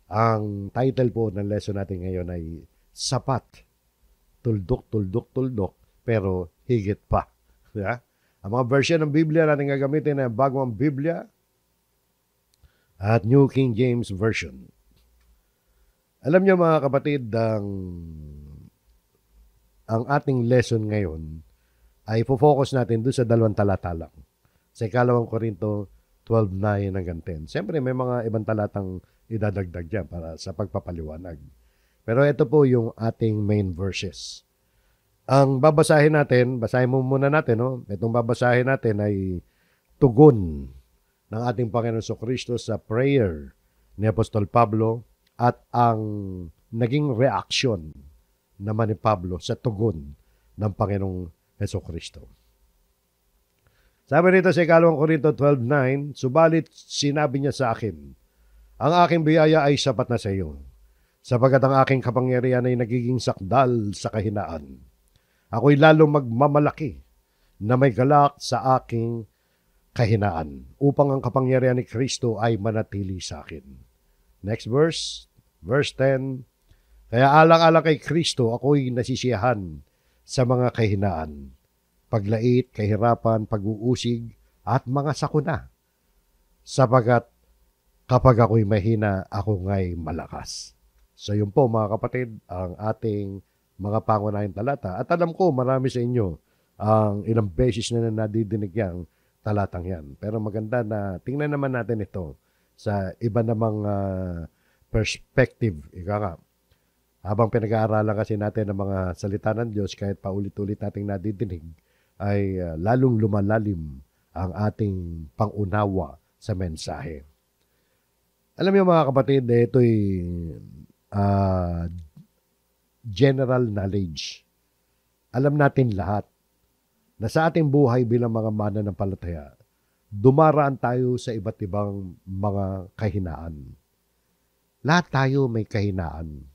Ang title po ng lesson natin ngayon ay Sapat, Tuldok, Tuldok, Tuldok, pero higit pa. Yeah? Ang mga version ng Biblia natin gagamitin ay Bagong Biblia at New King James Version. Alam niyo mga kapatid, ang ating lesson ngayon ay focus natin doon sa dalawang talata lang. Sa ikalawang Korinto 12:9 hanggang 10. Siyempre may mga ibang talatang idadagdag dyan para sa pagpapaliwanag. Pero ito po yung ating main verses. Ang babasahin natin, basahin mo muna natin, no? Itong babasahin natin ay tugon ng ating Panginoon Jesucristo sa prayer ni Apostol Pablo at ang naging reaction naman ni Pablo sa tugon ng Panginoong Jesucristo. Sabi rito sa ikalawang Korinto 12:9, subalit sinabi niya sa akin, ang aking biyaya ay sapat na sa iyo, sapagat ang aking kapangyarihan ay nagiging sakdal sa kahinaan. Ako'y lalong magmamalaki na may galak sa aking kahinaan upang ang kapangyarihan ni Kristo ay manatili sa akin. Next verse, verse 10, kaya alang-alang kay Kristo ako'y nasisiyahan sa mga kahinaan, paglait, kahirapan, pag-uusig, at mga sakuna. Sapagat kapag ako'y mahina, ako nga'y malakas. So yun po mga kapatid, ang ating mga pangunahing talata. At alam ko marami sa inyo ang ilang beses na nadidinig yang talatang yan. Pero maganda na tingnan naman natin ito sa iba namang perspective. Ika nga, habang pinag-aaralan kasi natin ang mga salita ng Diyos, kahit paulit-ulit nating nadidinig, ay lalong lumalalim ang ating pangunawa sa mensahe. Alam niyo mga kapatid, ito'y general knowledge. Alam natin lahat na sa ating buhay bilang mga mananampalataya, dumaraan tayo sa iba't ibang mga kahinaan. Lahat tayo may kahinaan.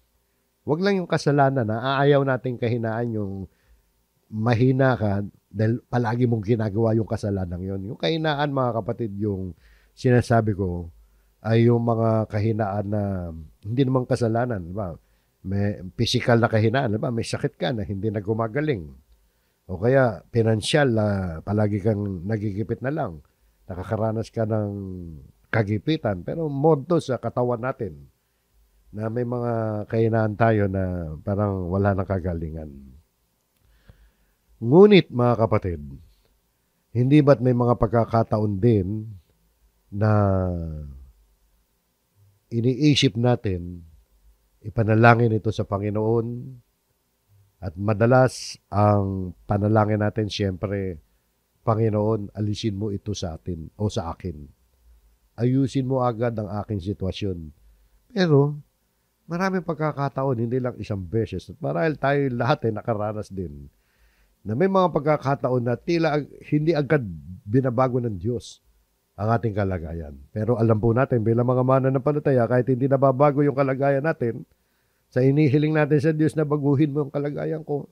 Huwag lang yung kasalanan na aayaw nating kahinaan yung mahina ka dahil palagi mong ginagawa yung kasalanan yon. Yung kahinaan mga kapatid, yung sinasabi ko ay yung mga kahinaan na hindi naman kasalanan. Diba? May physical na kahinaan. Diba? May sakit ka na hindi na gumagaling. O kaya pinansyal na palagi kang nagigipit na lang. Nakakaranas ka ng kagipitan. Pero modo sa katawan natin na may mga kahinaan tayo na parang wala nang kagalingan. Ngunit mga kapatid, hindi ba't may mga pagkakataon din na iniisip natin, ipanalangin ito sa Panginoon, at madalas ang panalangin natin siyempre, Panginoon, alisin mo ito sa atin o sa akin. Ayusin mo agad ang aking sitwasyon. Pero, maraming pagkakataon, hindi lang isang beses. At marahil tayo lahat ay nakaranas din na may mga pagkakataon na tila hindi agad binabago ng Diyos ang ating kalagayan. Pero alam po natin bilang mga mananampalataya, kahit hindi nababago yung kalagayan natin, sa inihiling natin sa Diyos na baguhin mo yung kalagayan ko.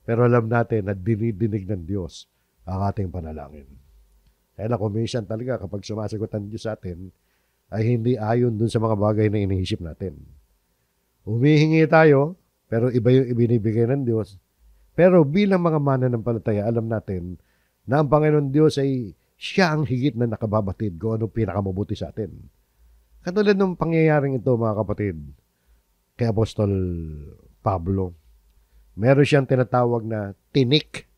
Pero alam natin na dinidinig ng Diyos ang ating panalangin. Kaya na kuminsan talaga kapag sumasagot ang Diyos sa atin, ay hindi ayon dun sa mga bagay na iniisip natin. Humihingi tayo, pero iba yung ibinibigay ng Diyos. Pero bilang mga mananampalataya, alam natin na ang Panginoon Diyos ay siya ang higit na nakababatid kung anong pinakamabuti sa atin. Katulad ng pangyayaring ito, mga kapatid, kay Apostol Pablo, meron siyang tinatawag na tinik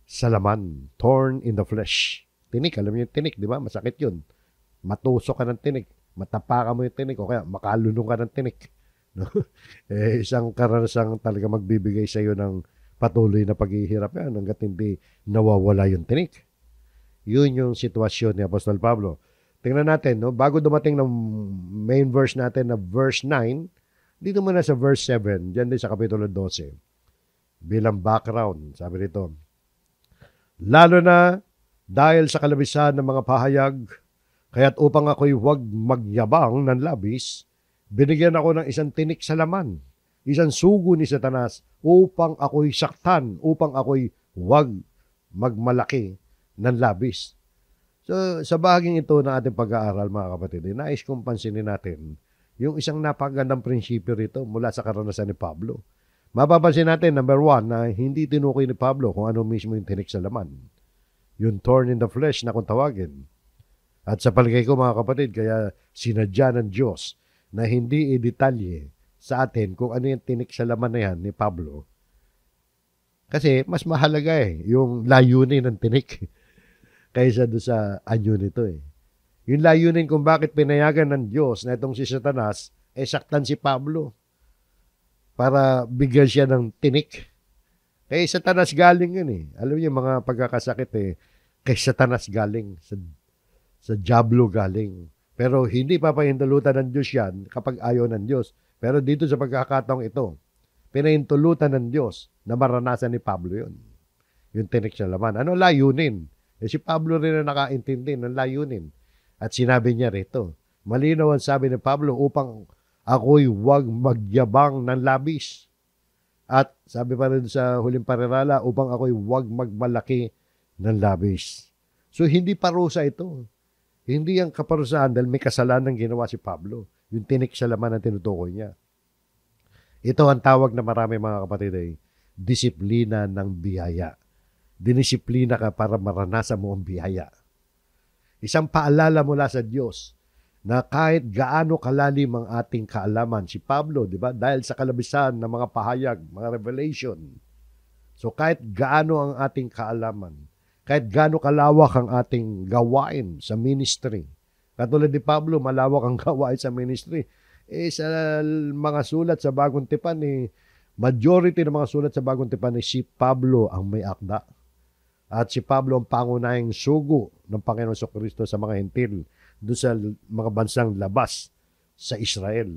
sa laman, thorn in the flesh. Tinik, alam niyo yung tinik, di ba? Masakit yun. Matusok ka ng tinik, matapakan mo yung tinik, o kaya makalunong ka ng tinik. No? Isang karanasang talaga magbibigay sa iyo ng patuloy na paghihirap yan hanggat hindi nawawala yung tinik. Yun yung sitwasyon ni Apostol Pablo. Tingnan natin, no? Bago dumating ng main verse natin na verse 9, dito muna sa verse 7, dyan din sa Kapitulo 12. Bilang background, sabi rito, lalo na dahil sa kalabisan ng mga pahayag, kaya't upang ako'y huwag magyabang ng labis, binigyan ako ng isang tinik sa laman, isang sugo ni Satanas, upang ako'y saktan, upang ako'y huwag magmalaki ng labis. So, sa bahaging ito ng ating pag-aaral, mga kapatid, nais kong pansinin natin yung isang napakagandang prinsipyo rito mula sa karanasan ni Pablo. Mapapansin natin, number 1, na hindi tinukoy ni Pablo kung ano mismo yung tinik sa laman. Yung thorn in the flesh na kung tawagin. At sa palagay ko mga kapatid, kaya sinadya ng Diyos na hindi i-detalye sa atin kung ano yung tinik sa laman na yan ni Pablo. Kasi mas mahalaga yung layunin ng tinik kaysa doon sa anyo nito Yung layunin kung bakit pinayagan ng Diyos na itong si Satanas, saktan si Pablo para bigyan siya ng tinik. Kay Satanas galing yun Alam niyo mga pagkakasakit kay Satanas galing, sa Diablo galing. Pero hindi papahintulutan ng Diyos yan kapag ayaw ng Diyos. Pero dito sa pagkakataong ito, pinahintulutan ng Diyos na maranasan ni Pablo yun. Yung tinik sa laman. Ano layunin? Si Pablo rin na nakaintindi ng layunin. At sinabi niya rito, malinaw ang sabi ni Pablo upang ako'y huwag magyabang ng labis. At sabi pa rin sa huling parirala, upang ako'y huwag magmalaki ng labis. So hindi parusa ito. Hindi ang kaparusahan dahil may kasalanan ginawa si Pablo. Yung tinik sa laman ang tinutukoy niya. Ito ang tawag na marami mga kapatid disiplina ng biyaya. Dinisiplina ka para maranasan mo ang biyaya. Isang paalala mula sa Diyos na kahit gaano kalalim ang ating kaalaman. Si Pablo, di ba? Dahil sa kalabisan ng mga pahayag, mga revelation. So kahit gaano ang ating kaalaman, kahit gaano kalawak ang ating gawain sa ministry. Katulad ni Pablo, malawak ang gawain sa ministry. Sa mga sulat sa Bagong Tipan, majority ng mga sulat sa Bagong Tipan si Pablo ang may akda. At si Pablo ang pangunahing sugo ng Panginoon Jesucristo sa mga hentil doon sa mga bansang labas sa Israel.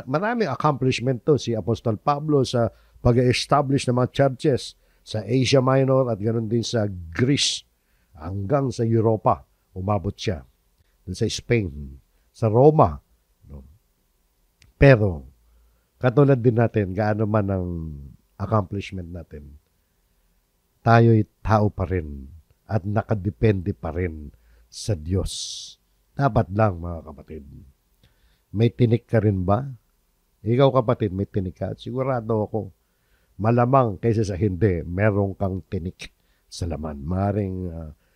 Maraming accomplishment to si Apostol Pablo sa pag-establish ng mga churches sa Asia Minor at ganoon din sa Greece hanggang sa Europa. Umabot siya. Doon sa Spain, sa Roma. Pero, katulad din natin, gaano man ang accomplishment natin, tayo'y tao pa rin at nakadepende pa rin sa Diyos. Dapat lang, mga kapatid. May tinik ka rin ba? Ikaw kapatid, may tinik ka. Sigurado ako, malamang kaysa sa hindi, meron kang tinik sa laman. Maaring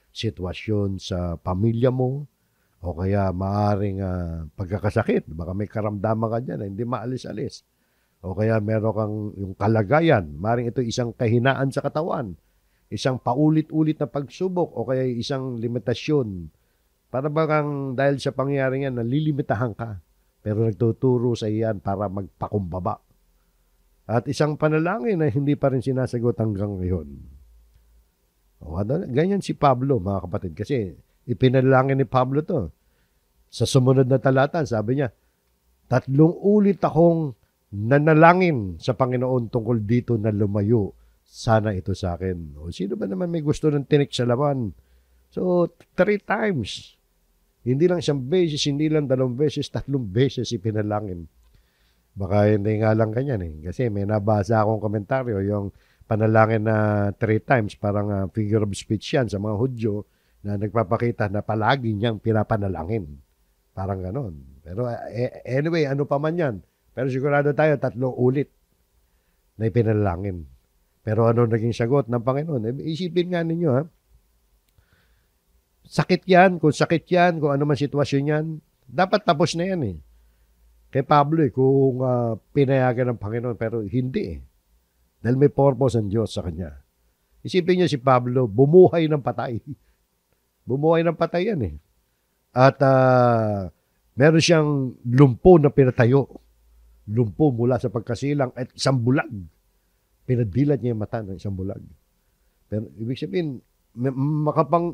sitwasyon sa pamilya mo, o kaya maaring pagkakasakit. Baka may karamdaman ka dyan na hindi maalis-alis. O kaya meron kang yung kalagayan. Maaring ito isang kahinaan sa katawan. Isang paulit-ulit na pagsubok o kaya isang limitasyon. Para bang dahil sa pangyayari yan, nalilimitahan ka. Pero nagtuturo sa iyan para magpakumbaba. At isang panalangin na hindi pa rin sinasagot hanggang ngayon. Ganyan si Pablo, mga kapatid. Kasi ipinalangin ni Pablo to. Sa sumunod na talata, sabi niya, 3 ulit akong nanalangin sa Panginoon tungkol dito na lumayo. Sana ito sa akin. O, sino ba naman may gusto ng tinik sa laman? So, 3 times. Hindi lang 1 beses, hindi lang 2 beses, 3 beses ipinalangin. Baka hindi nga lang ganyan Kasi may nabasa akong komentaryo, yung panalangin na 3 times, parang figure of speech yan sa mga Hudyo na nagpapakita na palagi niyang pinapanalangin. Parang ganon. Pero anyway, ano pa man yan. Pero sigurado tayo, 3 ulit na ipinalangin. Pero ano naging sagot ng Panginoon? Isipin nga ninyo sakit yan, kung ano man sitwasyon yan, dapat tapos na yan Kay Pablo kung pinayagan ng Panginoon, pero hindi Dahil may purpose ang Diyos sa kanya. Isipin niyo si Pablo, bumuhay ng patay. Bumuhay ng patay yan At meron siyang lumpo na pinatayo. Lumpo mula sa pagkasilang at isang bulag. Pinadilat niya yung mata ng isang bulag. Pero ibig sabihin,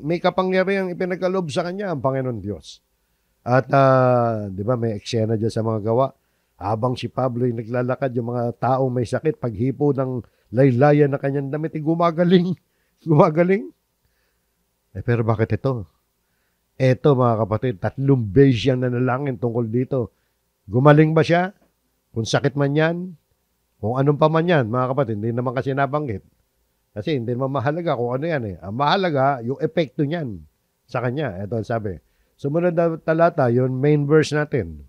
may kapangyarihang ipinagkaloob sa kanya ang Panginoon Diyos. At di ba may eksena dyan sa mga gawa. Habang si Pablo ay naglalakad, yung mga taong may sakit, paghipo ng laylayan na kanyang damit, gumagaling. Gumagaling. Pero bakit ito? Ito mga kapatid, 3 beses siyang nanalangin tungkol dito. Gumaling ba siya? Kung sakit man yan, kung anong pa man yan, mga kapatid, hindi naman kasi nabanggit. Kasi hindi naman mahalaga kung ano yan Ang mahalaga, yung epekto niyan sa kanya. Ito ang sabi. Sumunod na talata, yung main verse natin.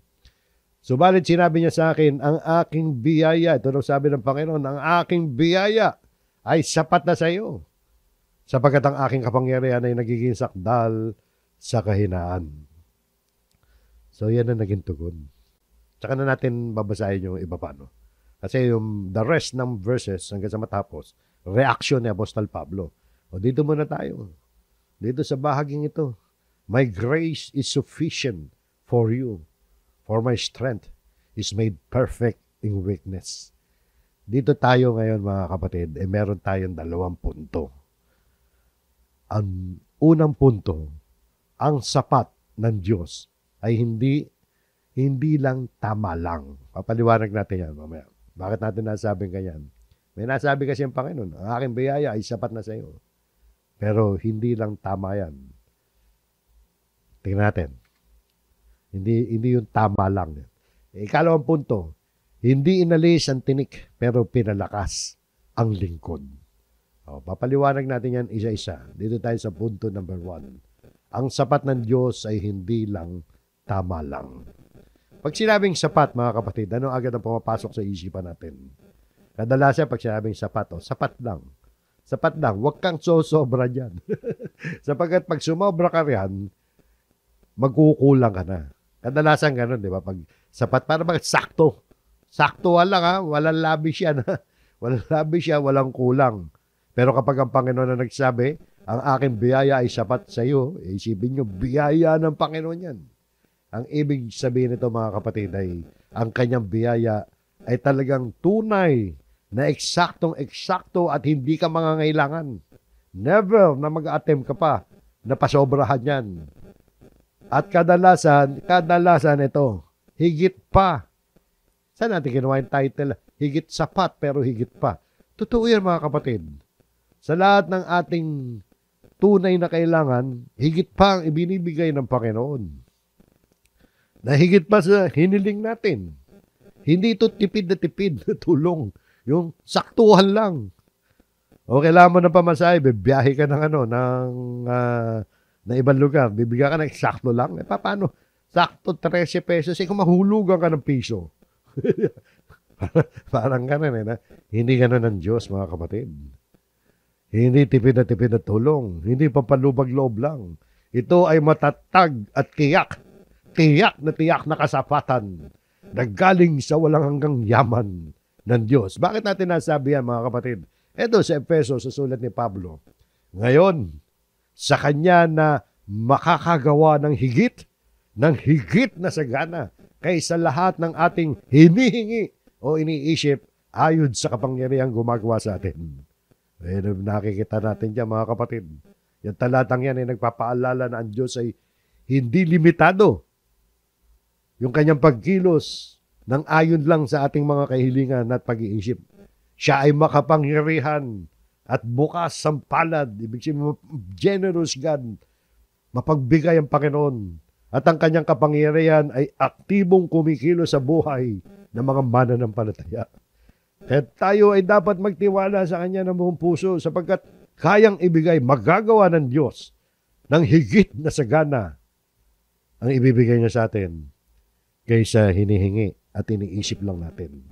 Subalit sinabi niya sa akin, ang aking biyaya, ito daw sabi ng Panginoon, ang aking biyaya ay sapat na sa iyo, sapagkat ang aking kapangyarihan ay nagiging sakdal sa kahinaan. So yan ang naging tugon. Tsaka na natin babasahin yung iba pa, no? Kasi yung the rest ng verses hanggang sa matapos, reaction ni Apostol Pablo. O dito muna tayo. Dito sa bahaging ito. My grace is sufficient for you, for my strength is made perfect in weakness. Dito tayo ngayon mga kapatid, meron tayong 2 punto. Ang unang punto, ang sapat ng Diyos ay hindi lang tama lang. Papaliwanag natin yan mamaya. Bakit natin nasabing ganyan? May nasabi kasi ang Panginoon, ang aking biyaya ay sapat na sa iyo. Pero hindi lang tama yan. Tingnan natin. Hindi yung tama lang. Ikalawang punto, hindi inalis ang tinik pero pinalakas ang lingkod. Papaliwanag natin yan isa-isa. Dito tayo sa punto number 1. Ang sapat ng Diyos ay hindi lang tama lang. Pag sinabing sapat, mga kapatid, ano agad ang pumapasok sa isipan natin? Kadalasan pag sinabing sapat, sapat lang. Sapat lang. Huwag kang sobra dyan. Sapagkat pag sumobra ka riyan, magkukulang ka na. Kadalasan ganun, di ba? Pag sapat, para bakit sakto. Saktuhan lang, ha? Walang labis yan, ha? Walang labis yan, walang kulang. Pero kapag ang Panginoon na nagsabi, ang aking biyaya ay sapat sa iyo, isipin nyo, biyaya ng Panginoon yan. Ang ibig sabihin nito, mga kapatid, ay ang kanyang biyaya ay talagang tunay na eksaktong-eksakto at hindi ka mangangailangan. Never na mag-attempt ka pa na pasobrahan yan. At kadalasan ito, higit pa. Saan natin kinuha yung title? Higit sapat pero higit pa. Totoo yan, mga kapatid. Sa lahat ng ating tunay na kailangan, higit pa ang ibinibigay ng Panginoon. Na higit pa sa hiniling natin. Hindi ito tipid na tulong. Yung saktuhan lang. O kailangan mo na pamasahe, bibiyahe ka ng na ibang lugar, bibigyan ka ng eksakto lang. Paano? Sakto 13 pesos, kung mahulugan ka ng piso. Parang ganun na. Hindi ganun ng Diyos, mga kapatid. Hindi tipid na tulong. Hindi papalubag-loob lang. Ito ay matatag at tiyak. Tiyak na kasapatan na galing sa walang hanggang yaman ng Diyos. Bakit natin nasabi yan, mga kapatid? Ito sa Efeso, sa sulat ni Pablo. Ngayon, sa Kanya na makakagawa ng higit na sagana kaysa lahat ng ating hinihingi o iniisip ayon sa kapangyarihang gumagawa sa atin. Nakikita natin dyan, mga kapatid. Yung talatang yan ay nagpapaalala na ang Diyos ay hindi limitado. Yung kanyang pagkilos ng ayon lang sa ating mga kahilingan at pag-iisip. Siya ay makapangyarihan at bukas ang palad. Ibig sabihin, generous God. Mapagbigay ang Panginoon. At ang kanyang kapangyarihan ay aktibong kumikilos sa buhay ng mga mananampalataya. Kaya tayo ay dapat magtiwala sa Kanya ng buong puso sapagkat kayang ibigay, magagawa ng Diyos ng higit na sagana ang ibibigay niya sa atin kaysa hinihingi at iniisip lang natin.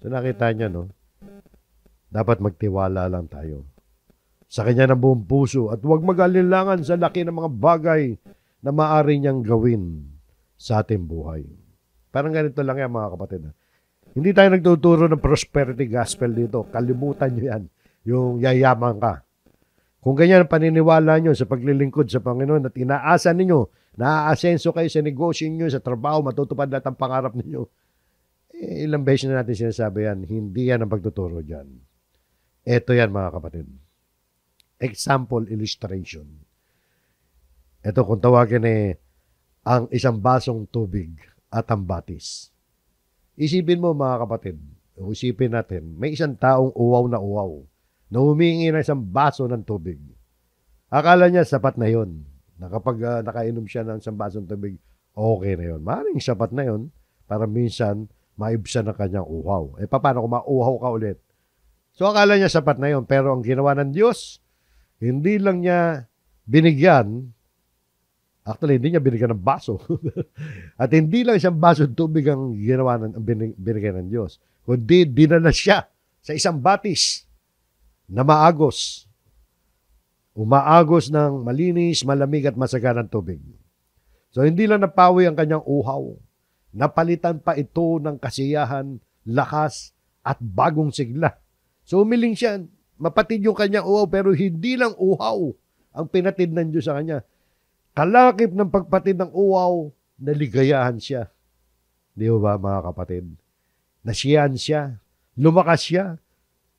So nakita niya, no? Dapat magtiwala lang tayo sa Kanya ng buong puso at huwag mag-alinlangan sa laki ng mga bagay na maaari niyang gawin sa ating buhay. Parang ganito lang yan, mga kapatid. Hindi tayo nagtuturo ng prosperity gospel dito. Kalimutan nyo yan. Yung yayaman ka. Kung ganyan ang paniniwala nyo sa paglilingkod sa Panginoon at inaasa ninyo, naaasenso kayo sa negosyo nyo, sa trabaho, matutupad lahat ang pangarap ninyo, ilang beses na natin sinasabi yan, hindi yan ang pagtuturo dyan. Ito yan, mga kapatid. Example, illustration. Ito kung tawagin ang isang basong tubig at ang batis. Isipin mo, mga kapatid, isipin natin, may isang taong uwaw na humingi ng isang baso ng tubig. Akala niya sapat na yon. Na kapag nakainom siya ng isang basong tubig, okay na yon. Maaaring sapat na yon para minsan maibsan ang kanyang uhaw. Paano kung mauhaw ka ulit? So akala niya sapat na yon. Pero ang ginawa ng Diyos, hindi lang niya binigyan Actually, hindi niya binigyan ng baso. At hindi lang isang baso tubig ang ginawa binigyan ng Diyos, kundi dinala siya sa isang batis na maagos. Umaagos ng malinis, malamig at masaganang tubig. So, hindi lang napawi ang kanyang uhaw. Napalitan pa ito ng kasiyahan, lakas, at bagong sigla. So, umiling siya. Mapatid yung kanyang uhaw, pero hindi lang uhaw ang pinatid ng Diyos sa kanya. Kalakip ng pagpatid ng uhaw, naligayahan siya. Di ba, mga kapatid? Nasiyahan siya, lumakas siya,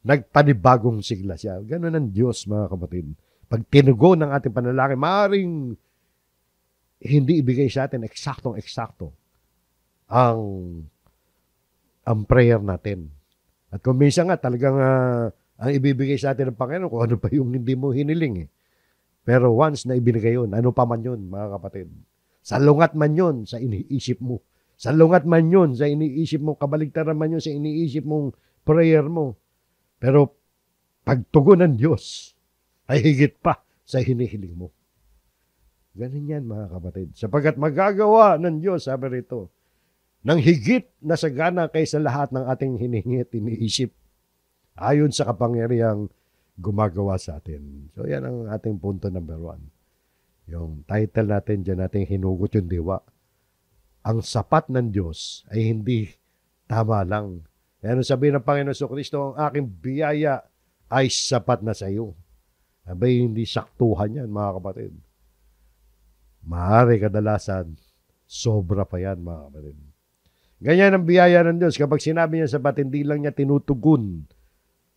nagpanibagong sigla siya. Ganun ang Diyos, mga kapatid. Pag tinugo ng ating panalangin, maaaring hindi ibigay sa atin eksaktong-eksakto ang prayer natin. At kung minsan nga talagang ang ibibigay sa atin ng Panginoon kung ano pa yung hindi mo hiniling eh. Pero once na ibinigay yun, ano pa man yun, mga kapatid. Salungat man yun sa iniisip mo. Salungat man yun sa iniisip mo. Kabaligtaran man yun sa iniisip mong prayer mo. Pero pagtugon ng Diyos ay higit pa sa hinihiling mo. Ganun yan, mga kapatid. Sapagkat magagawa ng Diyos, sabi rito, ng higit na sagana kaysa lahat ng ating hinihingi at iniisip ayon sa kapangyarihang gumagawa sa atin. So, yan ang ating punto number 1. Yung title natin, dyan natin hinugot yung diwa. Ang sapat ng Diyos ay hindi tama lang. Kaya sabihin ng Panginoon Kristo, ang aking biyaya ay sapat na sa iyo. Abay, hindi saktuhan yan, mga kapatid. Maaari kadalasan, sobra pa yan, mga kapatid. Ganyan ang biyaya ng Diyos. Kapag sinabi niya sapat, hindi lang niya tinutugon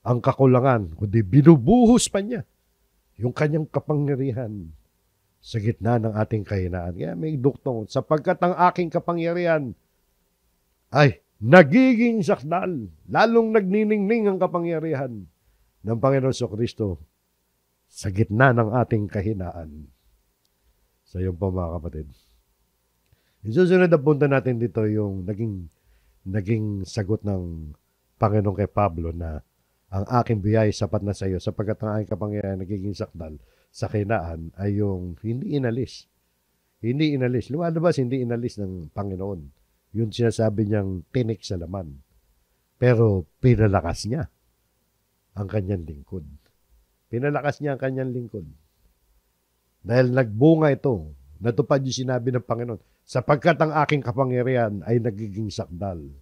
ang kakulangan, kundi binubuhos pa niya yung kanyang kapangyarihan sa gitna ng ating kahinaan. Kaya may duktong, sapagkat ang aking kapangyarihan ay nagiging sakdal, lalong nagniningning ang kapangyarihan ng Panginoon Kristo sa gitna ng ating kahinaan. So yun po, mga kapatid. Yung susunod na punta natin dito yung naging sagot ng Panginoon kay Pablo na ang aking biyaya sapat na sa iyo sapagkat ang aking kapangyarihan nagiging sakdal sa kahinaan ay yung hindi inalis. Hindi inalis. Lumalabas, hindi inalis ng Panginoon. Yun sinasabi niyang tinik sa laman. Pero pinalakas niya ang kanyang lingkod. Pinalakas niya ang kanyang lingkod. Dahil nagbunga ito, natupad yung sinabi ng Panginoon, sapagkat ang aking kapangyarihan ay nagiging sakdal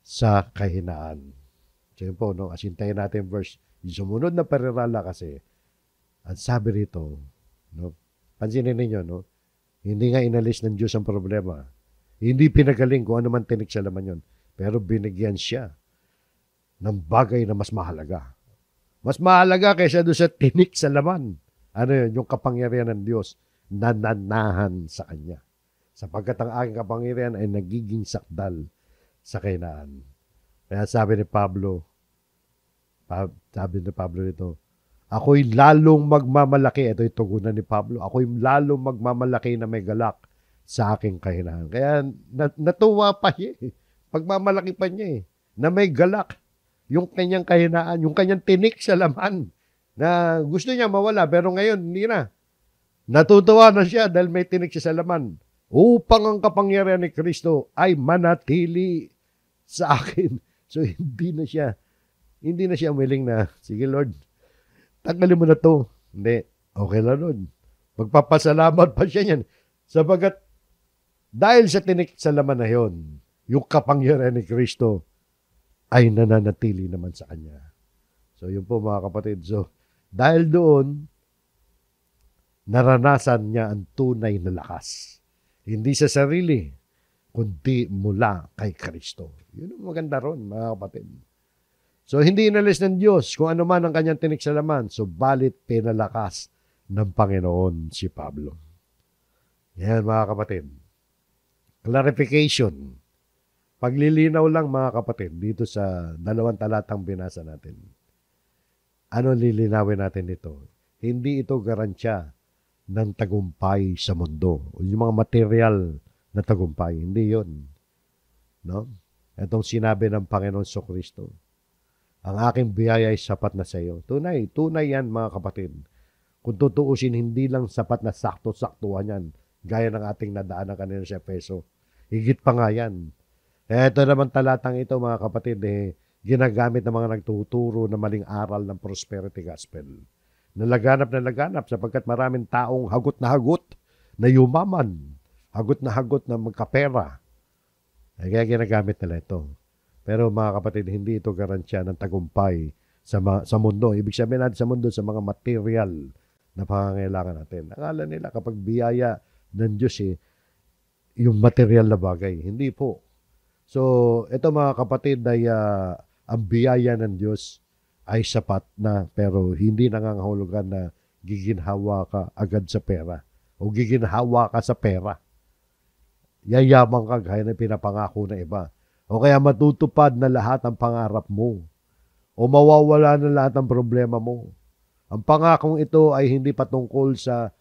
sa kahinaan. So yun po, no? Asintayin natin verse. Yung sumunod na parirala kasi, at sabi rito, no? Pansinin ninyo, no? Hindi nga inalis ng Diyos ang problema. Hindi pinagaling kung ano man tinik sa laman yun. Pero binigyan siya ng bagay na mas mahalaga. Mas mahalaga kaysa doon sa tinik sa laman. Ano yun? Yung kapangyarihan ng Diyos na nanahan sa Kanya. Sapagkat ang aking kapangyarihan ay nagiging sakdal sa kahinaan. Kaya sabi ni Pablo dito, ako'y lalong magmamalaki. Ito yung tugunan ni Pablo. Ako'y lalong magmamalaki na may galak sa aking kahinaan. Kaya natuwa pa niya eh. Pagmamalaki pa niya eh. Na may galak. Yung kanyang kahinaan, yung kanyang tinik sa laman na gusto niya mawala pero ngayon hindi na. Natutuwa na siya dahil may tinik siya sa laman upang ang kapangyarihan ni Kristo ay manatili sa akin. So hindi na siya willing na, sige Lord, tanggalin mo na to. Hindi, okay lang Lord. Magpapasalamat pa siya niyan. Sabagat dahil sa tinik sa laman na yon, yung kapangyarihan ni Kristo ay nananatili naman sa kanya. So yun po, mga kapatid. So dahil doon, naranasan niya ang tunay na lakas. Hindi sa sarili, kundi mula kay Kristo. Yun ang maganda ron, mga kapatid. So hindi inalis ng Diyos kung ano man ang kanyang tinik sa laman, subalit pinalakas ng Panginoon si Pablo. Yan, mga kapatid. Clarification. Paglilinaw lang, mga kapatid, dito sa 2 talatang binasa natin. Ano lilinawin natin dito? Hindi ito garantiya ng tagumpay sa mundo. Yung mga material na tagumpay. Hindi yun. No? Itong sinabi ng Panginoon Kristo. Ang aking biyaya ay sapat na sa iyo. Tunay yan, mga kapatid. Kung tutuusin, hindi lang sapat na sakto-saktuhan yan. Gaya ng ating nadaanan kanina sa Efeso. Higit pa nga yan. Ito naman talatang ito, mga kapatid, ginagamit ng mga nagtuturo na maling aral ng prosperity gospel. Nalaganap sapagkat maraming taong hagot na yumaman. Hagot na magkapera. Kaya ginagamit nila ito. Pero mga kapatid, hindi ito garansya ng tagumpay sa mundo. Ibig sabihin natin sa mundo, sa mga material na pangangailangan natin. Akala nila kapag biyaya ng Diyos, yung material na bagay. Hindi po. So, ito mga kapatid, ay ang biyaya ng Diyos ay sapat na, pero hindi nangangahulugan na giginhawa ka agad sa pera o giginhawa ka sa pera. Yayaman ka gaya ng pinapangako na iba. O kaya matutupad na lahat ang pangarap mo. O mawawala na lahat ng problema mo. Ang pangakong ito ay hindi patungkol sa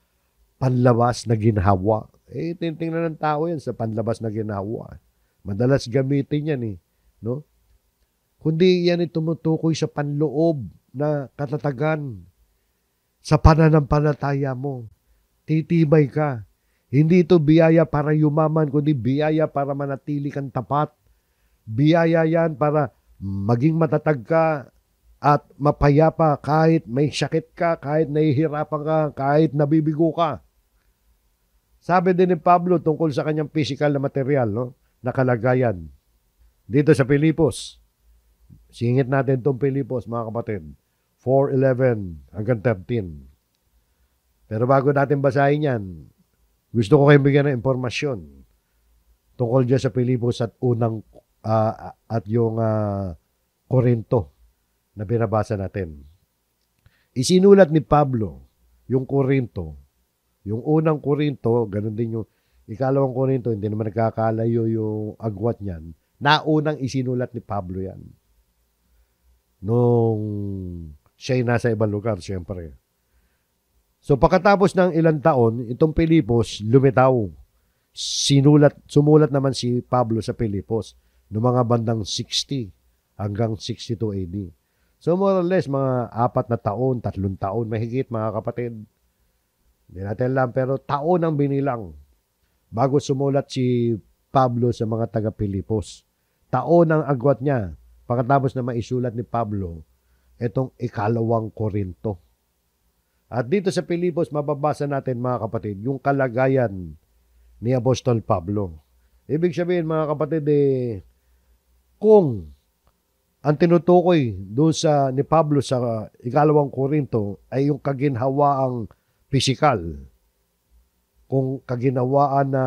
panlabas na ginhawa. Tingnan ng tao yan sa panlabas na ginhawa. Madalas gamitin yan no? Kundi yan ay tumutukoy sa panloob na katatagan. Sa pananampalataya mo. Titibay ka. Hindi ito biyaya para yumaman, kundi biyaya para manatili kang tapat. Biyaya yan para maging matatag ka at mapayapa kahit may sakit ka, kahit nahihirapan ka, kahit nabibigo ka. Sabi din ni Pablo tungkol sa kanyang physical na material, na kalagayan. Dito sa Pilipos, singit natin itong Pilipos, mga kapatid, 4:11 hanggang 13. Pero bago natin basahin yan, gusto ko kayong bigyan ng impormasyon tungkol dyan sa Pilipos at at yung Korinto na binabasa natin. Isinulat ni Pablo yung Korinto. Yung unang Korinto, ganun din yung ikalawang Korinto, hindi naman nagkakalayo yung agwat niyan. Naunang isinulat ni Pablo yan. Nung siya'y nasa ibang lugar, siyempre. So pagkatapos ng ilang taon, itong Pilipos lumitaw. Sumulat naman si Pablo sa Pilipos noong mga bandang 60 hanggang 62 AD. So more or less, mga 4 na taon, 3 taon, mahigit mga kapatid. Hindi natin alam, pero taon ang binilang bago sumulat si Pablo sa mga taga-Pilipos. Taon ang agwat niya pagkatapos na maisulat ni Pablo itong ikalawang Korinto. At dito sa Pilipos, mababasa natin mga kapatid, yung kalagayan ni Apostol Pablo. Ibig sabihin mga kapatid, kung ang tinutukoy doon ni Pablo sa ikalawang Korinto ay yung kaginhawaang pisikal, kung kaginhawaan na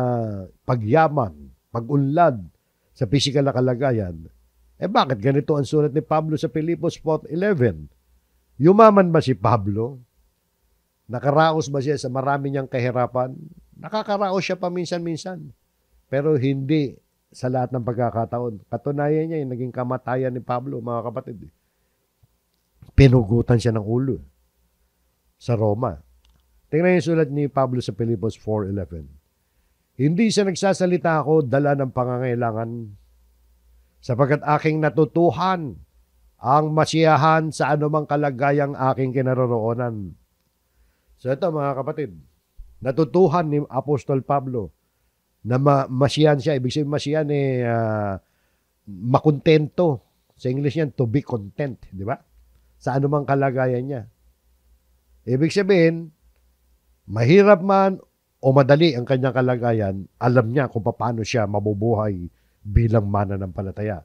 pagyaman, pag-unlad sa pisikal na kalagayan, bakit ganito ang sulat ni Pablo sa Pilipos 4:11? Yumaman ba si Pablo? Nakaraos ba siya sa marami niyang kahirapan? Nakakaraos siya paminsan-minsan. Pero hindi sa lahat ng pagkakataon. Katunayan niya yung naging kamatayan ni Pablo, mga kapatid. Pinugutan siya ng ulo sa Roma. Tingnan yung sulat ni Pablo sa Pilipos 4:11. Hindi siya nagsasalita ako dala ng pangangailangan sapagkat aking natutuhan ang masiyahan sa anumang kalagayang aking kinaroroonan. So ito mga kapatid, natutuhan ni Apostol Pablo na masiyahan siya. Ibig sabihin masiyahan makontento. Sa English yan, to be content. Di ba? Sa anumang kalagayan niya. Ibig sabihin, mahirap man o madali ang kanyang kalagayan, alam niya kung paano siya mabubuhay bilang mananampalataya.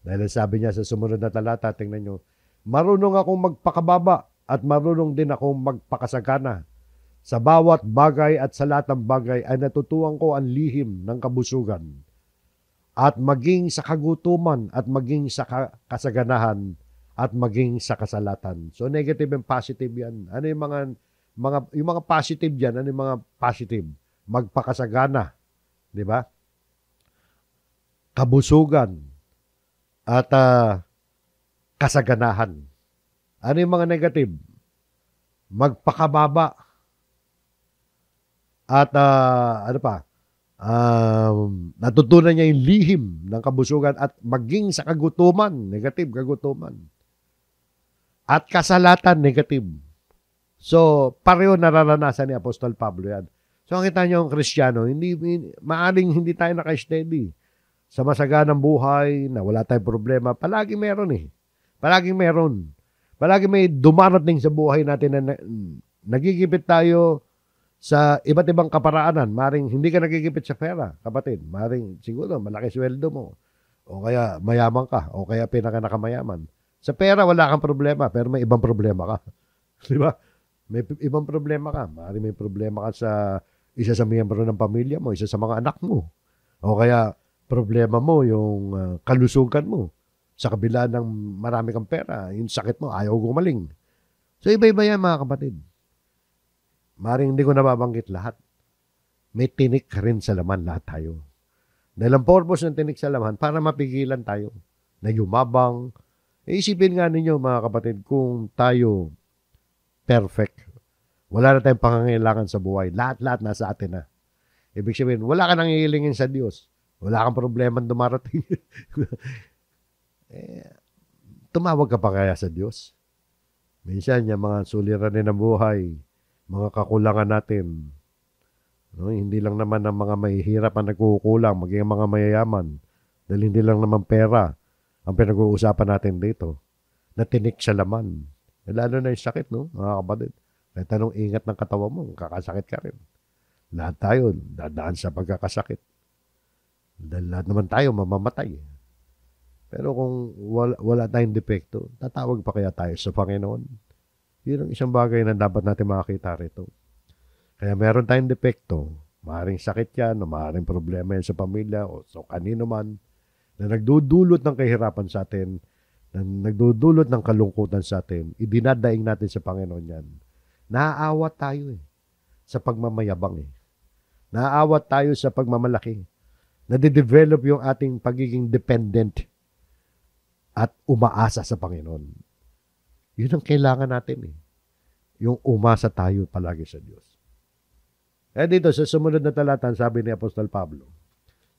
Dahil sabi niya sa sumunod na talata, tingnan nyo, marunong akong magpakababa at marunong din akong magpakasagana. Sa bawat bagay at sa lahat ng bagay ay natutuhan ko ang lihim ng kabusugan at maging sa kagutuman at maging sa kasaganahan at maging sa kasalatan. So negative and positive yan. Ano yung mga positive diyan? Ano yung mga positive? Magpakasagana, di ba? Kabusugan at kasaganahan. Ano yung mga negative? Magpakababa at natutunan niya yung lihim ng kabusugan at maging sa kagutuman, negative, kagutuman. At kasalatan, negative. So, pareho nararanasan ni Apostol Pablo yan. So, kita nyo ang Kristiyano, maaring hindi tayo naka-steady sa masaganang buhay, na wala tayong problema. Palagi meron eh. Palagi meron. Palagi may dumarating sa buhay natin na nagigipit tayo sa iba't ibang kaparaanan. Maring hindi ka nagigipit sa pera, kapatid. Maring siguro malaki sweldo mo. O kaya mayaman ka. O kaya pinaka-nakamayaman. Sa pera, wala kang problema. Pero may ibang problema ka. Di ba? May ibang problema ka. Maring may problema ka sa isa sa miyembro ng pamilya mo, isa sa mga anak mo. O kaya problema mo yung kalusugan mo. Sa kabila ng marami kang pera, yung sakit mo, ayaw gumaling. So iba-iba yan mga kapatid. Maring hindi ko nababanggit lahat. May tinik rin sa laman lahat tayo. Dahil ang purpose ng tinik sa laman, para mapigilan tayo na yumabang. Isipin nga ninyo mga kapatid, kung tayo perfect, wala na tayong pangangailangan sa buhay. Lahat-lahat nasa atin na. Ibig sabihin, wala ka nang hihilingin sa Diyos. Wala kang problema dumarating. Tumawag ka pa kaya sa Diyos? Minsan, yung mga suliranin ng buhay, mga kakulangan natin, no? Hindi lang naman ang mga mahihirap ang nagkukulang, maging mga mayayaman. Dahil hindi lang naman pera ang pinag-uusapan natin dito. Na tinik sa laman. Lalo na yung sakit, no? Mga kapatid. Kahit anong ingat ng katawan mo, kakasakit ka rin. Lahat tayo, dadaan sa pagkakasakit. Dahil lahat naman tayo, mamamatay. Pero kung wala tayong depekto, tatawag pa kaya tayo sa Panginoon? Yun ang isang bagay na dapat natin makakita rito. Kaya meron tayong depekto, maaaring sakit yan, o maaaring problema yan sa pamilya, o so kanino man, na nagdudulot ng kahirapan sa atin, na nagdudulot ng kalungkutan sa atin, idinadaing natin sa Panginoon yan. Naaawat tayo sa pagmamayabang Naaawat tayo sa pagmamalaki. Nade-develop yung ating pagiging dependent at umaasa sa Panginoon. Yun ang kailangan natin Yung umasa tayo palagi sa Diyos. Dito sa sumunod na talata, sabi ni Apostol Pablo,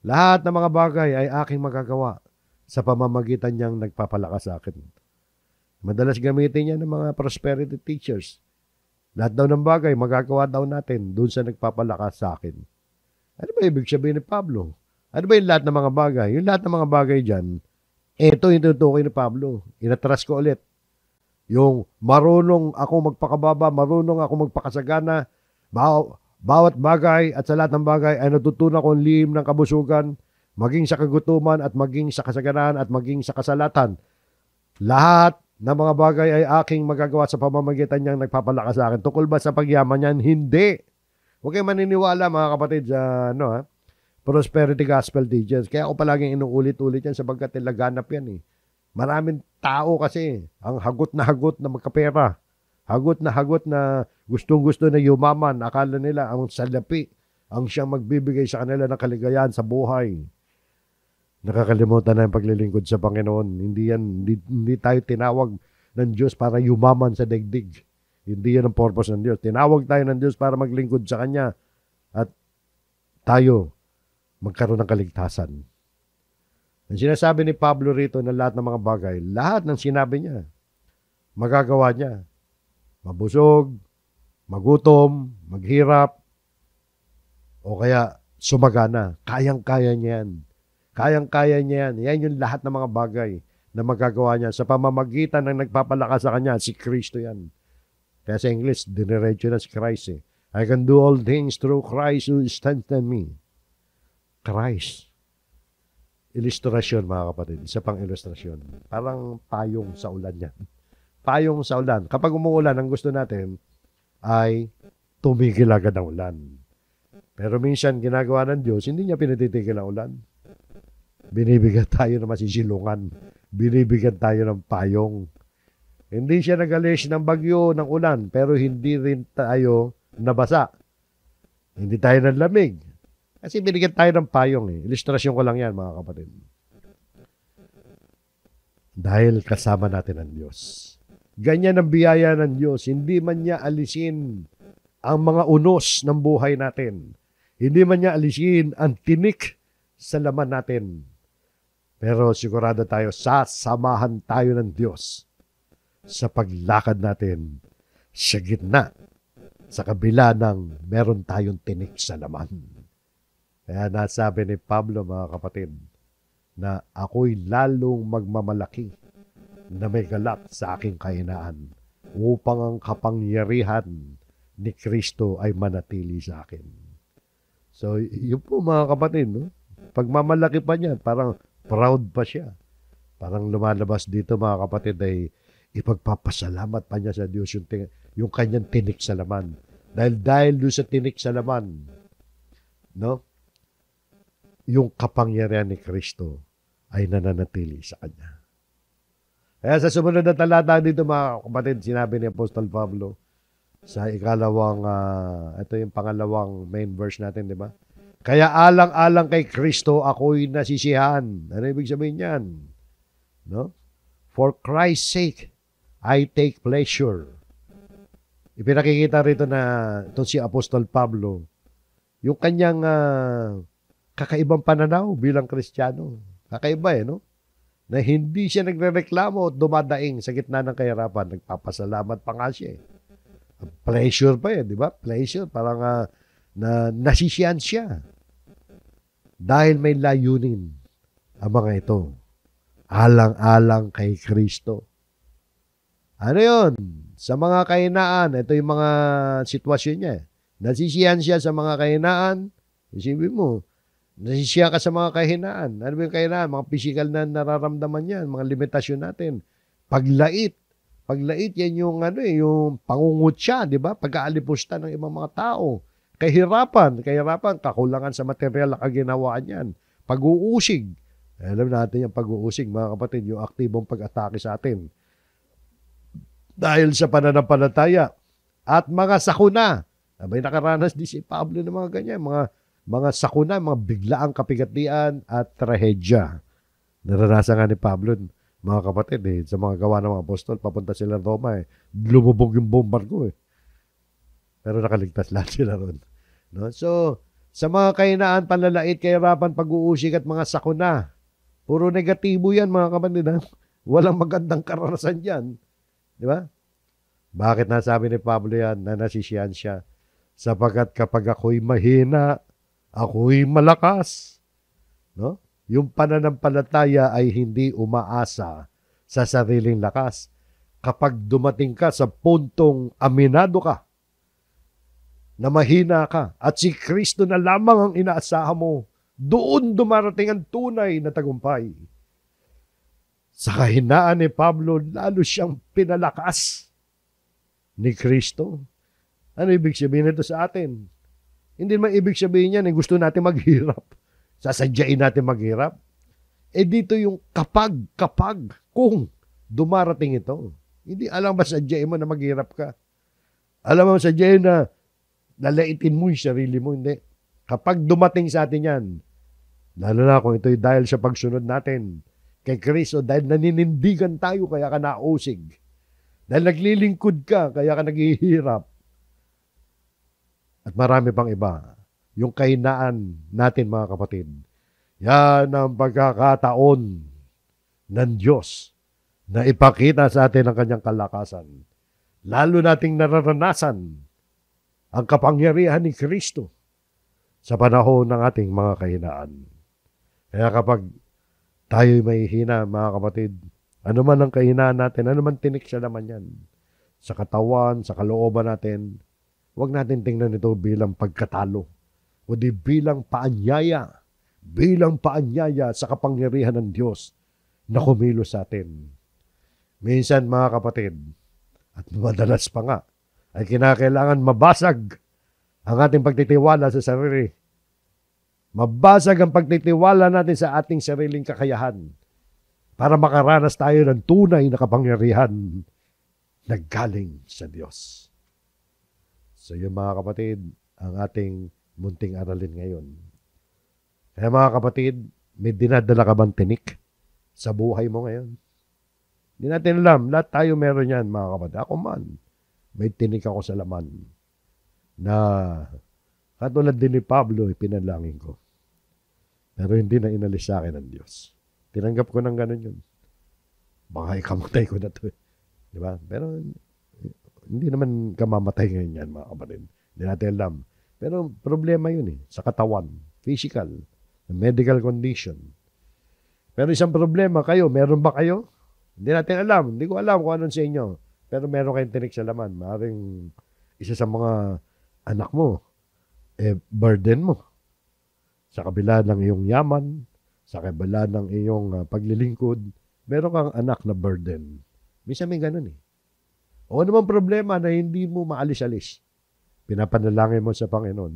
lahat ng mga bagay ay aking magagawa sa pamamagitan niyang nagpapalakas sa akin. Madalas gamitin niya ng mga prosperity teachers. Lahat daw ng bagay, magagawa daw natin doon sa nagpapalakas sa akin. Ano ba ibig sabihin ni Pablo? Ano ba yung lahat ng mga bagay? Yung lahat ng mga bagay dyan, ito yung tutukoy ni Pablo. Inatras ko ulit. Yung marunong ako magpakababa, marunong ako magpakasagana, bawat bagay at sa lahat ng bagay ay natutunan ko ang lihim ng kabusugan, maging sa kagutuman at maging sa kasaganaan at maging sa kasalatan. Lahat ng mga bagay ay aking magagawa sa pamamagitan niyang nagpapalakas sa akin. Tukol ba sa pagyaman niyan? Hindi. Huwag kayong maniniwala mga kapatid sa prosperity gospel teachers. Kaya ako palaging inuulit-ulit yan sapagkat laganap yan Maraming tao kasi ang hagot na magkapera. Hagot na gustong-gusto na yumaman. Akala nila ang salapi ang siyang magbibigay sa kanila ng kaligayahan sa buhay. Nakakalimutan na yung paglilingkod sa Panginoon. Hindi tayo tinawag ng Diyos para yumaman sa daigdig. Hindi yan ang purpose ng Diyos. Tinawag tayo ng Diyos para maglingkod sa Kanya at tayo magkaroon ng kaligtasan. Ang sinasabi ni Pablo rito na lahat ng mga bagay, lahat ng sinabi niya, magagawa niya. Mabusog, magutom, maghirap, o kaya sumagana. Kayang-kaya niya yan. Kayang-kaya niya yan. Yan yung lahat ng mga bagay na magagawa niya. Sa pamamagitan ng nagpapalakas sa Kanya, si Kristo yan. Kaya sa English, diniretso na si Christ I can do all things through Christ who strengthens me. Christ. Ilustrasyon mga kapatid. Isa pang ilustrasyon. Parang payong sa ulan yan. Payong sa ulan. Kapag umuulan, ang gusto natin ay tumigil agad ang ulan. Pero minsan, ginagawa ng Diyos, hindi niya pinatitigil ang ulan. Binibigyan tayo ng masisilungan. Binibigyan tayo ng payong. Hindi siya nag-alis ng bagyo, ng ulan, pero hindi rin tayo nabasa. Hindi tayo nanlamig. Kasi binigyan tayo ng payong Ilustrasyon ko lang yan, mga kapatid. Dahil kasama natin ang Diyos. Ganyan ang biyaya ng Diyos. Hindi man niya alisin ang mga unos ng buhay natin. Hindi man niya alisin ang tinik sa laman natin. Pero sigurado tayo, sasamahan tayo ng Diyos sa paglakad natin sa gitna, sa kabila ng meron tayong tinik sa laman. Kaya nasabi ni Pablo, mga kapatid, na ako'y lalong magmamalaki na may galak sa aking kahinaan upang ang kapangyarihan ni Kristo ay manatili sa akin. So, yun po mga kapatid, no? Pagmamalaki pa niya, parang proud pa siya. Parang lumalabas dito mga kapatid ay ipagpapasalamat pa niya sa Diyos yung kanyang tinik sa laman. Dahil doon sa tinik sa laman, no? Yung kapangyarihan ni Kristo ay nananatili sa kanya. Kaya sa sumunod na talata dito mga kapatid, sinabi ni Apostol Pablo sa ikalawang, ito yung pangalawang main verse natin, di ba? Kaya alang-alang kay Kristo ako'y nasisiyahan. Ano ibig sabihin yan? No? For Christ's sake, I take pleasure. Ipinakikita rito na ito si Apostol Pablo, yung kanyang kakaibang pananaw bilang Kristiyano. Kakaiba no? Na hindi siya nagrereklamo at dumadaing sa gitna ng kahirapan. Nagpapasalamat pa nga siya. Pleasure pa di ba? Pleasure. Parang na nasisiyan siya. Dahil may layunin ang mga ito. Alang-alang kay Kristo. Ano yun? Sa mga kahinaan, ito yung mga sitwasyon niya. Nasisiyan siya sa mga kahinaan. Isipin mo, nasisiya ka sa mga kahinaan. Ano ba yung kahinaan? Mga physical na nararamdaman yan, mga limitasyon natin. Paglait. Paglait yan yung yung pangungutya, di ba? Pag-aalipusta ng ibang mga tao. Kahirapan, kakulangan sa material na kaginawaan yan. Pag-uusig. Alam natin yung pag-uusig, mga kapatid, yung aktibong pag-atake sa atin. Dahil sa pananampalataya at mga sakuna. Abay nakaranas din si Pablo ng mga ganyan, mga sakuna, mga biglaang kapigatian at trahedya. Naranasan nga ni Pablo, mga kapatid, sa mga gawa ng mga apostol, papunta sila Roma, lumubog yung bombarko. Pero nakaligtas lahat sila ron. No? So, sa mga kahinaan, panlalait, kahirapan, pag-uusig at mga sakuna, puro negatibo yan, mga kapatid. Walang magandang karanasan dyan. Di ba? Bakit nasabi ni Pablo yan na nasisiyan siya? Sapagkat kapag ako'y mahina, ako'y malakas. No? Yung pananampalataya ay hindi umaasa sa sariling lakas. Kapag dumating ka sa puntong aminado ka, na mahina ka, at si Kristo na lamang ang inaasahan mo, doon dumarating ang tunay na tagumpay. Sa kahinaan ni Pablo, lalo siyang pinalakas ni Kristo. Ano ibig sabihin nito sa atin? Hindi naman ibig sabihin niyan, gusto natin maghirap. Sasadyain natin maghirap. Dito yung kapag, kung dumarating ito. Hindi alam ba sadyain mo na maghirap ka? Alam mo sadyain na lalaitin mo yung sarili mo. Hindi. Kapag dumating sa atin yan, lalo na kung ito'y dahil sa pagsunod natin kay Kristo, dahil naninindigan tayo, kaya ka nausig. Dahil naglilingkod ka, kaya ka naghihirap. At marami pang iba. Yung kahinaan natin, mga kapatid. Yan ang pagkakataon ng Diyos na ipakita sa atin ang kanyang kalakasan. Lalo nating nararanasan ang kapangyarihan ni Kristo sa panahon ng ating mga kahinaan. Kaya kapag tayo'y may hina, mga kapatid, ano man ang kahinaan natin, ano man tinik sa laman yan, sa katawan, sa kalooban natin, huwag natin tingnan ito bilang pagkatalo, kundi bilang paanyaya sa kapangyarihan ng Diyos na kumilos sa atin. Minsan, mga kapatid, at madalas pa nga, ay kinakailangan mabasag ang ating pagtitiwala sa sarili. Mabasag ang pagtitiwala natin sa ating sariling kakayahan para makaranas tayo ng tunay na kapangyarihan na galing sa Diyos. So yun, mga kapatid, ang ating munting aralin ngayon. Kaya mga kapatid, may dinadala ka bang tinik sa buhay mo ngayon? Hindi natin alam, lahat tayo meron yan, mga kapatid. Ako man, may tinik ako sa laman na katulad din ni Pablo, ipinalangin ko. Pero hindi na inalis sa akin ng Diyos. Tinanggap ko ng ganun yun. Baka ikamatay ko na to. Diba? Pero Hindi naman kamamatay ngayon yan, mga kapatid. Hindi natin alam. Pero problema yun sa katawan, physical, medical condition. Pero isang problema kayo, meron ba kayo? Hindi natin alam. Hindi ko alam kung anong sa inyo. Pero meron kayong tinik sa laman. Maaaring isa sa mga anak mo, burden mo. Sa kabila ng iyong yaman, sa kabila ng iyong paglilingkod, meron kang anak na burden. Minsan may ganun O ano bang problema na hindi mo maalis-alis? Pinapanalangin mo sa Panginoon.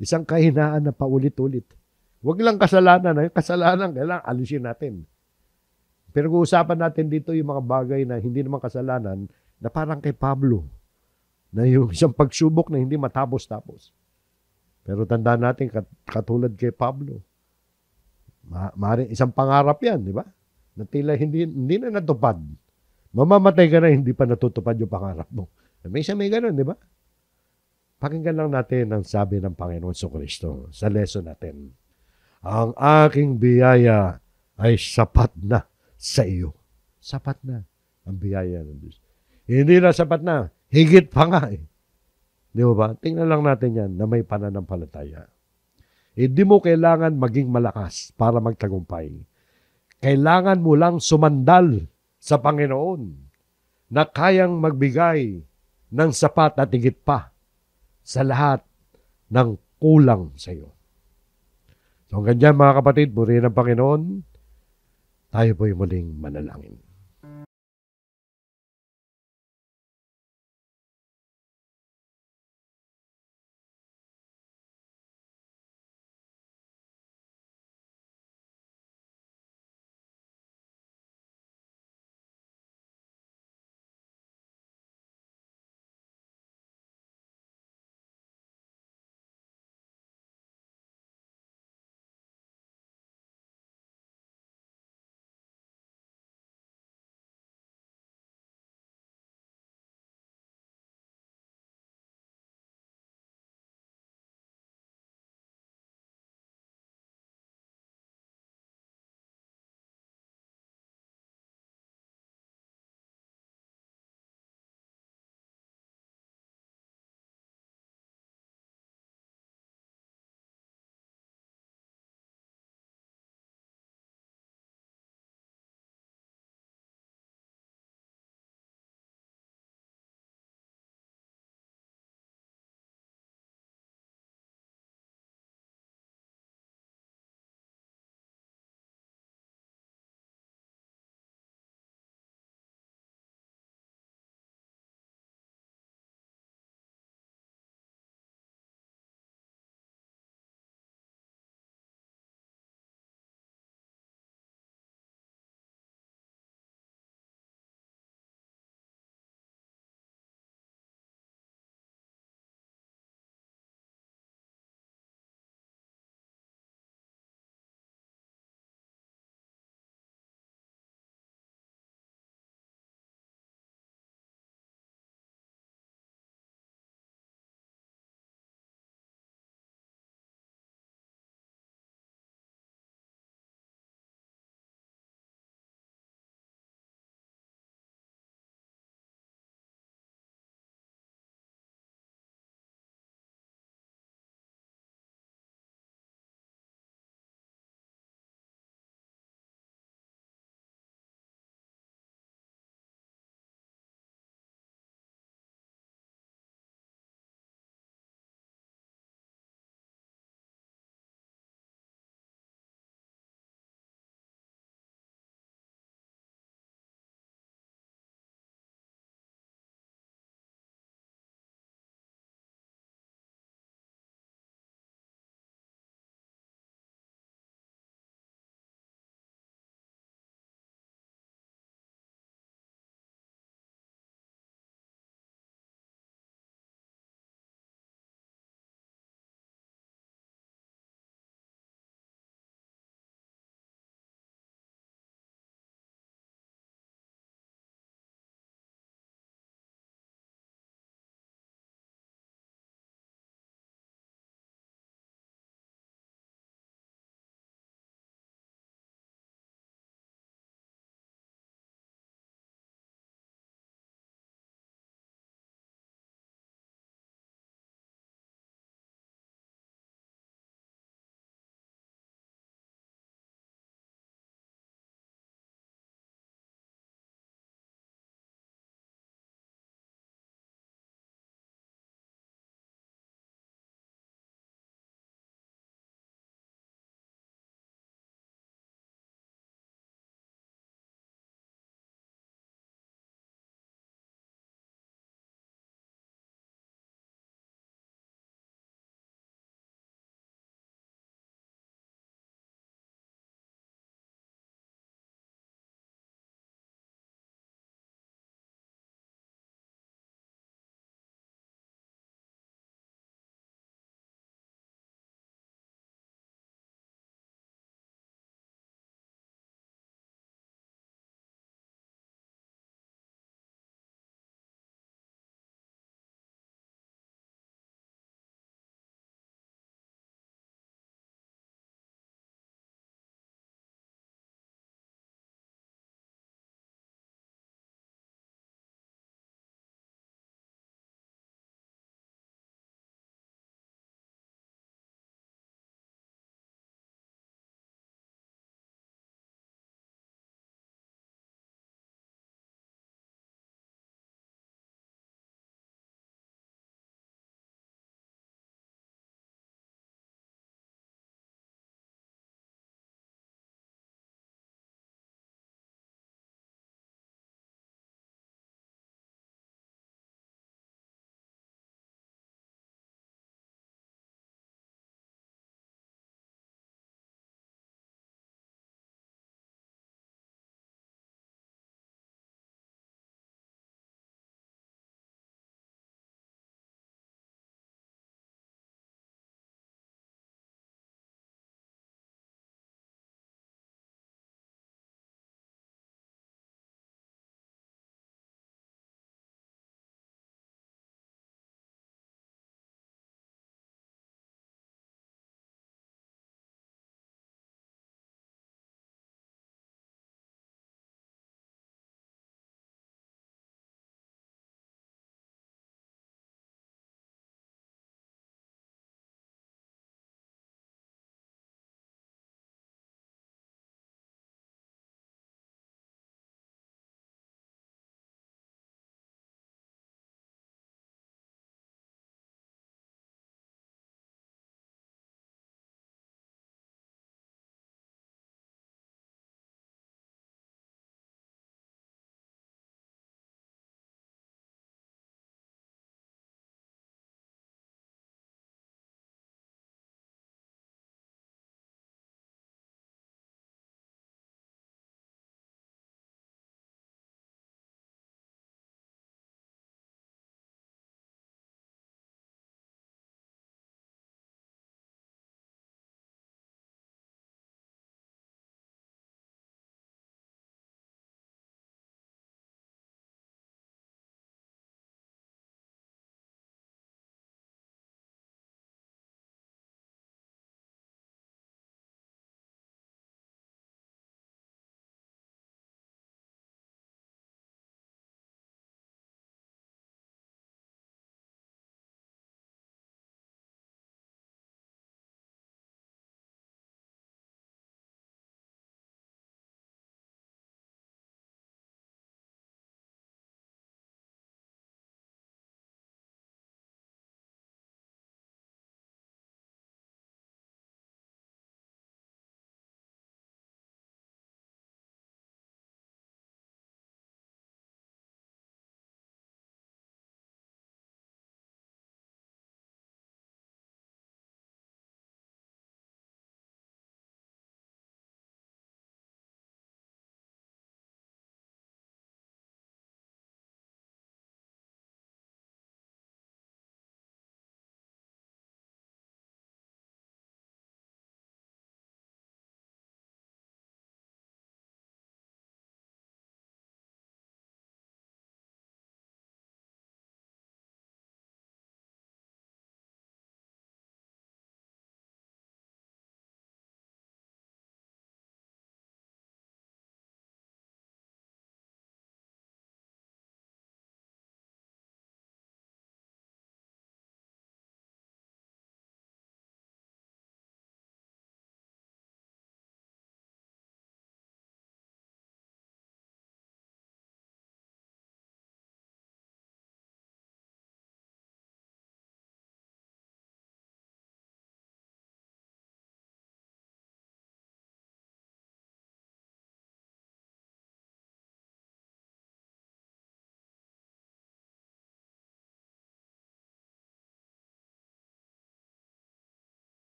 Isang kahinaan na paulit-ulit. Huwag lang kasalanan. Yung kasalanan, kailangan alisin natin. Pero uusapan natin dito yung mga bagay na hindi naman kasalanan na parang kay Pablo. Na yung isang pagsubok na hindi matapos-tapos. Pero tandaan natin, katulad kay Pablo, maaaring isang pangarap yan, di ba? Na tila hindi na natupad. Mamamatay ka na, hindi pa natutupad yung pangarap mo. Minsan may ganun, di ba? Pakinggan lang natin ang sabi ng Panginoon Kristo sa lesson natin. Ang aking biyaya ay sapat na sa iyo. Sapat na ang biyaya ng Diyos. Hindi na sapat na, higit pa nga Di ba? Tingnan lang natin yan na may pananampalataya. Hindi mo kailangan maging malakas para magtagumpay. Kailangan mo lang sumandal sa Panginoon na kayang magbigay ng sapat at higit pa sa lahat ng kulang sa iyo. So hanggang dyan mga kapatid, purihin ang Panginoon, tayo po'y muling manalangin.